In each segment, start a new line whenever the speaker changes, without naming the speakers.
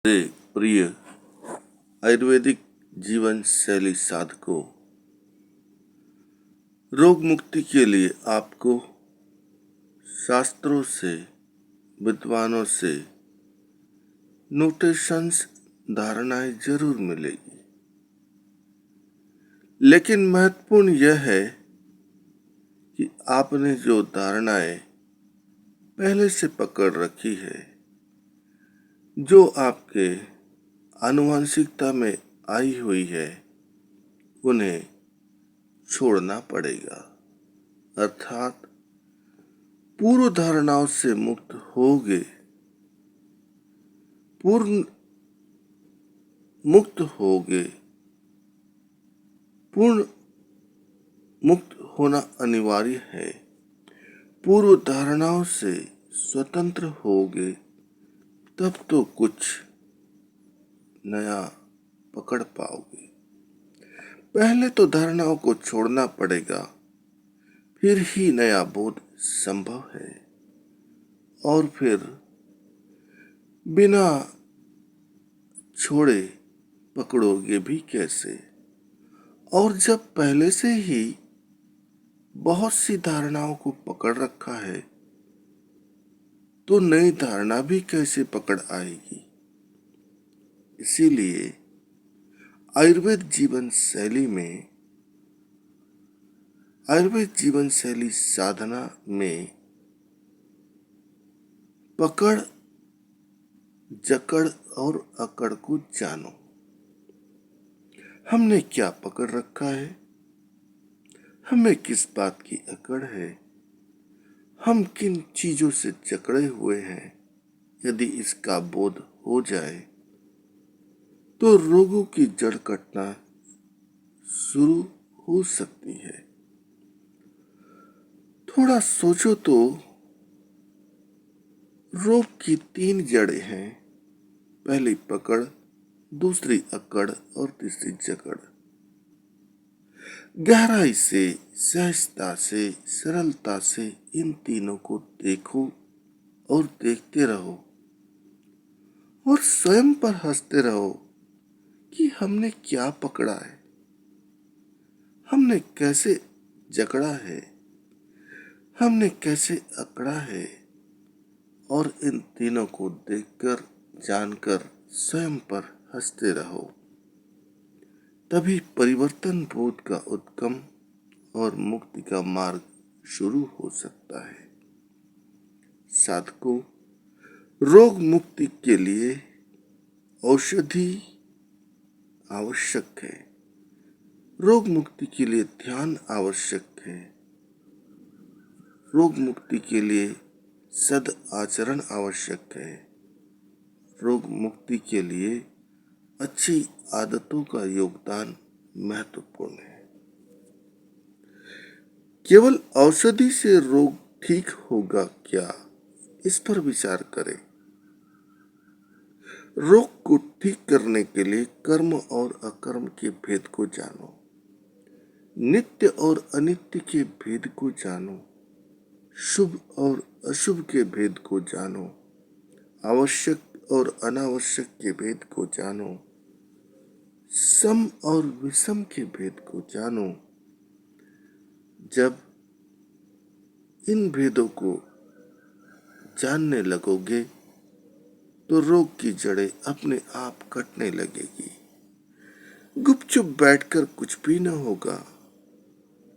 मेरे प्रिय आयुर्वेदिक जीवन शैली साधकों, रोग मुक्ति के लिए आपको शास्त्रों से, विद्वानों से नोटेशंस, धारणाएं जरूर मिलेगी, लेकिन महत्वपूर्ण यह है कि आपने जो धारणाएं पहले से पकड़ रखी है, जो आपके आनुवंशिकता में आई हुई है, उन्हें छोड़ना पड़ेगा। अर्थात पूर्व धारणाओं से मुक्त होगे, पूर्ण मुक्त होगे। पूर्ण मुक्त होना अनिवार्य है। पूर्व धारणाओं से स्वतंत्र होगे, तब तो कुछ नया पकड़ पाओगे। पहले तो धारणाओं को छोड़ना पड़ेगा, फिर ही नया बोध संभव है। और फिर बिना छोड़े पकड़ोगे भी कैसे? और जब पहले से ही बहुत सी धारणाओं को पकड़ रखा है, तो नई धारणा भी कैसे पकड़ आएगी? इसीलिए आयुर्वेद जीवन शैली साधना में पकड़, जकड़ और अकड़ को जानो। हमने क्या पकड़ रखा है? हमें किस बात की अकड़ है? हम किन चीजों से जकड़े हुए हैं? यदि इसका बोध हो जाए, तो रोगों की जड़ कटना शुरू हो सकती है। थोड़ा सोचो तो, रोग की 3 जड़ें हैं। पहली पकड़, दूसरी अकड़ और तीसरी जकड़। गहराई से, सहजता से, सरलता से इन तीनों को देखो और देखते रहो, और स्वयं पर हंसते रहो कि हमने क्या पकड़ा है, हमने कैसे जकड़ा है, हमने कैसे अकड़ा है। और इन तीनों को देखकर, जानकर स्वयं पर हंसते रहो। तभी परिवर्तन बोध का उत्कम और मुक्ति का मार्ग शुरू हो सकता है। साधकों, रोग मुक्ति के लिए औषधि आवश्यक है। रोग मुक्ति के लिए ध्यान आवश्यक है। रोग मुक्ति के लिए सद आचरण आवश्यक है। रोग मुक्ति के लिए अच्छी आदतों का योगदान महत्वपूर्ण है। केवल औषधि से रोग ठीक होगा क्या, इस पर विचार करें। रोग को ठीक करने के लिए कर्म और अकर्म के भेद को जानो, नित्य और अनित्य के भेद को जानो, शुभ और अशुभ के भेद को जानो, आवश्यक और अनावश्यक के भेद को जानो, सम और विषम के भेद को जानो। जब इन भेदों को जानने लगोगे, तो रोग की जड़ें अपने आप कटने लगेगी। गुपचुप बैठकर कुछ भी न होगा,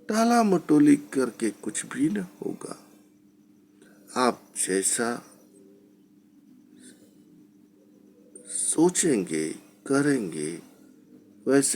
टाला मटोली करके कुछ भी न होगा। आप जैसा सोचेंगे, करेंगे, वैसे